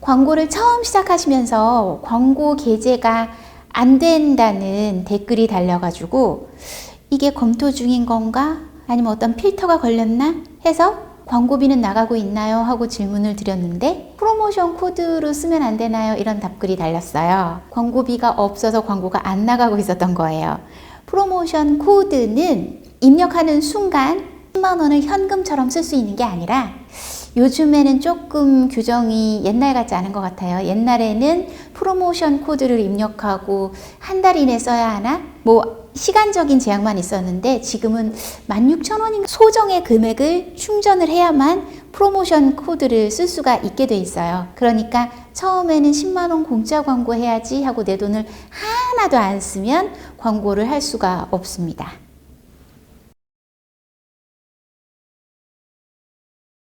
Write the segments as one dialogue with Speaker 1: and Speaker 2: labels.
Speaker 1: 광고를 처음 시작하시면서 광고 게재가 안 된다는 댓글이 달려가지고 이게 검토 중인 건가? 아니면 어떤 필터가 걸렸나? 해서 광고비는 나가고 있나요? 하고 질문을 드렸는데 프로모션 코드로 쓰면 안 되나요? 이런 답글이 달렸어요. 광고비가 없어서 광고가 안 나가고 있었던 거예요. 프로모션 코드는 입력하는 순간 10만 원을 현금처럼 쓸 수 있는 게 아니라 요즘에는 조금 규정이 옛날 같지 않은 것 같아요. 옛날에는 프로모션 코드를 입력하고 한 달 이내 써야 하나? 뭐 시간적인 제약만 있었는데 지금은 16,000원인 소정의 금액을 충전을 해야만 프로모션 코드를 쓸 수가 있게 돼 있어요. 그러니까 처음에는 10만 원 공짜 광고 해야지 하고 내 돈을 하나도 안 쓰면 광고를 할 수가 없습니다.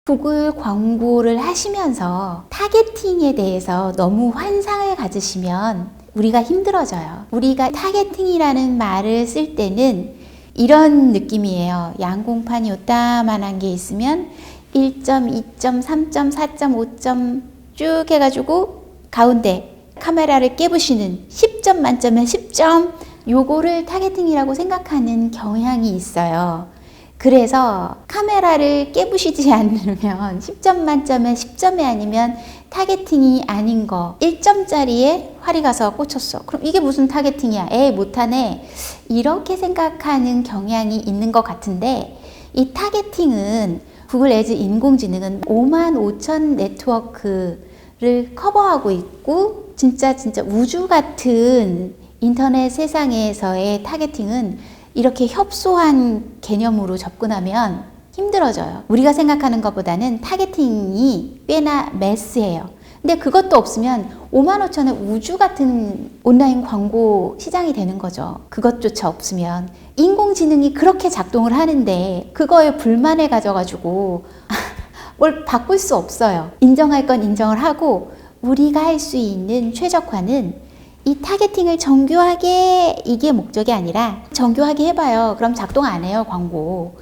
Speaker 1: 구글 광고를 하시면서 타겟팅에 대해서 너무 환상을 가지시면 우리가 힘들어져요. 우리가 타겟팅이라는 말을 쓸 때는 이런 느낌이에요. 양공판이 요따만한 게 있으면 1점, 2점, 3점, 4점, 5점 쭉 해가지고 가운데 카메라를 깨부시는 10점 만점에 10점, 요거를 타겟팅이라고 생각하는 경향이 있어요. 그래서 카메라를 깨부시지 않으면 10점 만점에 10점이 아니면 타겟팅이 아닌 거, 1점짜리에 활이 가서 꽂혔어. 그럼 이게 무슨 타겟팅이야? 에이 못하네. 이렇게 생각하는 경향이 있는 것 같은데 이 타겟팅은 구글 애즈 인공지능은 55,000 네트워크를 커버하고 있고 진짜 우주 같은 인터넷 세상에서의 타겟팅은 이렇게 협소한 개념으로 접근하면 힘들어져요. 우리가 생각하는 것보다는 타겟팅이 꽤나 매스해요. 근데 그것도 없으면 55,000의 우주 같은 온라인 광고 시장이 되는 거죠. 그것조차 없으면 인공지능이 그렇게 작동을 하는데 그거에 불만을 가져가지고 뭘 바꿀 수 없어요. 인정할 건 인정을 하고 우리가 할 수 있는 최적화는 이 타겟팅을 정교하게 이게 목적이 아니라 정교하게 해봐요. 그럼 작동 안 해요, 광고.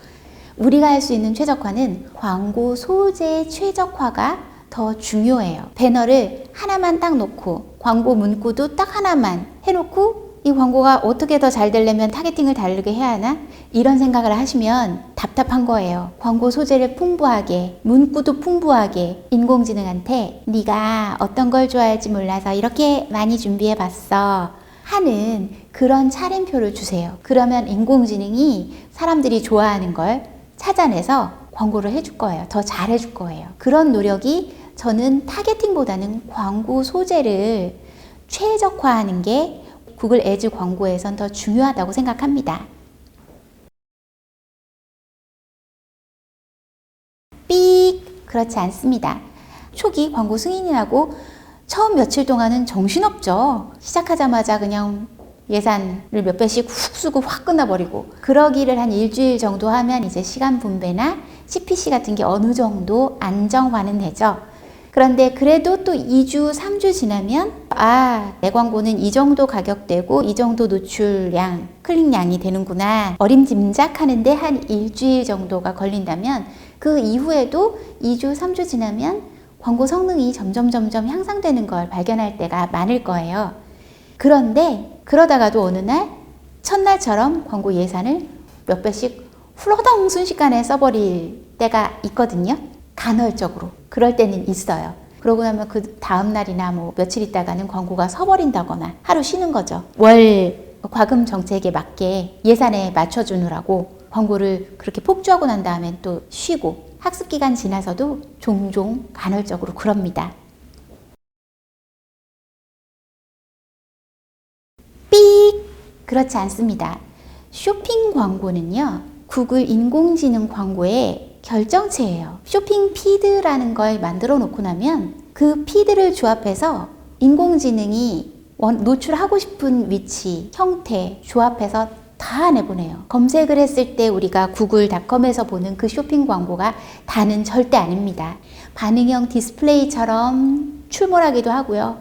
Speaker 1: 우리가 할 수 있는 최적화는 광고 소재 최적화가 더 중요해요. 배너를 하나만 딱 놓고 광고 문구도 딱 하나만 해놓고 이 광고가 어떻게 더 잘 되려면 타겟팅을 다르게 해야 하나? 이런 생각을 하시면 답답한 거예요. 광고 소재를 풍부하게, 문구도 풍부하게 인공지능한테 네가 어떤 걸 좋아할지 몰라서 이렇게 많이 준비해 봤어 하는 그런 차림표를 주세요. 그러면 인공지능이 사람들이 좋아하는 걸 찾아내서 광고를 해줄 거예요. 더 잘 해줄 거예요. 그런 노력이 저는 타겟팅보다는 광고 소재를 최적화하는 게 구글 애즈 광고에선 더 중요하다고 생각합니다. 삑! 그렇지 않습니다. 초기 광고 승인이라고 처음 며칠 동안은 정신없죠. 시작하자마자 그냥 예산을 몇 배씩 훅 쓰고 확 끝나버리고 그러기를 한 일주일 정도 하면 이제 시간 분배나 CPC 같은 게 어느 정도 안정화는 되죠. 그런데 그래도 또 2주, 3주 지나면 내 광고는 이 정도 가격대고 이 정도 노출량, 클릭량이 되는구나. 어림짐작하는데 한 일주일 정도가 걸린다면 그 이후에도 2주, 3주 지나면 광고 성능이 점점 향상되는 걸 발견할 때가 많을 거예요. 그런데 그러다가도 어느 날 첫날처럼 광고 예산을 몇 배씩 훌러덩 순식간에 써버릴 때가 있거든요. 간헐적으로. 그럴 때는 있어요. 그러고 나면 그 다음 날이나 뭐 며칠 있다가는 광고가 서버린다거나 하루 쉬는 거죠. 월 과금 정책에 맞게 예산에 맞춰주느라고 광고를 그렇게 폭주하고 난 다음엔 또 쉬고 학습 기간 지나서도 종종 간헐적으로 그럽니다. 삑! 그렇지 않습니다. 쇼핑 광고는요, 구글 인공지능 광고의 결정체예요. 쇼핑 피드라는 걸 만들어 놓고 나면 그 피드를 조합해서 인공지능이 노출하고 싶은 위치, 형태 조합해서 다 내보내요. 검색을 했을 때 우리가 구글닷컴에서 보는 그 쇼핑 광고가 다는 절대 아닙니다. 반응형 디스플레이처럼 출몰하기도 하고요.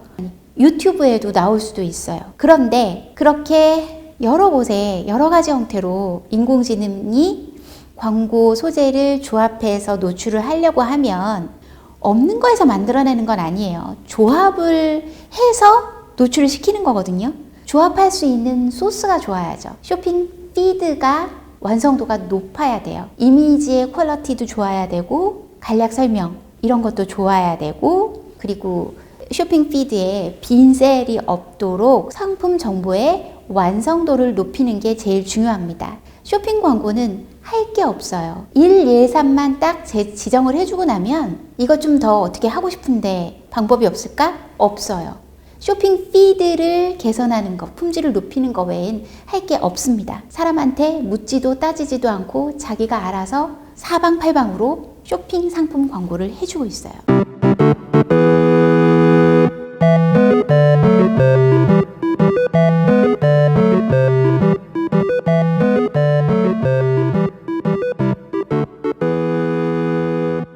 Speaker 1: 유튜브에도 나올 수도 있어요. 그런데 그렇게 여러 곳에 여러 가지 형태로 인공지능이 광고 소재를 조합해서 노출을 하려고 하면 없는 거에서 만들어내는 건 아니에요. 조합을 해서 노출을 시키는 거거든요. 조합할 수 있는 소스가 좋아야죠. 쇼핑 피드가 완성도가 높아야 돼요. 이미지의 퀄리티도 좋아야 되고 간략 설명 이런 것도 좋아야 되고 그리고 쇼핑 피드에 빈 셀이 없도록 상품 정보의 완성도를 높이는 게 제일 중요합니다. 쇼핑 광고는 할 게 없어요. 일 예산만 딱 지정을 해주고 나면 이거 좀 더 어떻게 하고 싶은데 방법이 없을까? 없어요. 쇼핑 피드를 개선하는 것, 품질을 높이는 것 외엔 할 게 없습니다. 사람한테 묻지도 따지지도 않고 자기가 알아서 사방팔방으로 쇼핑 상품 광고를 해주고 있어요.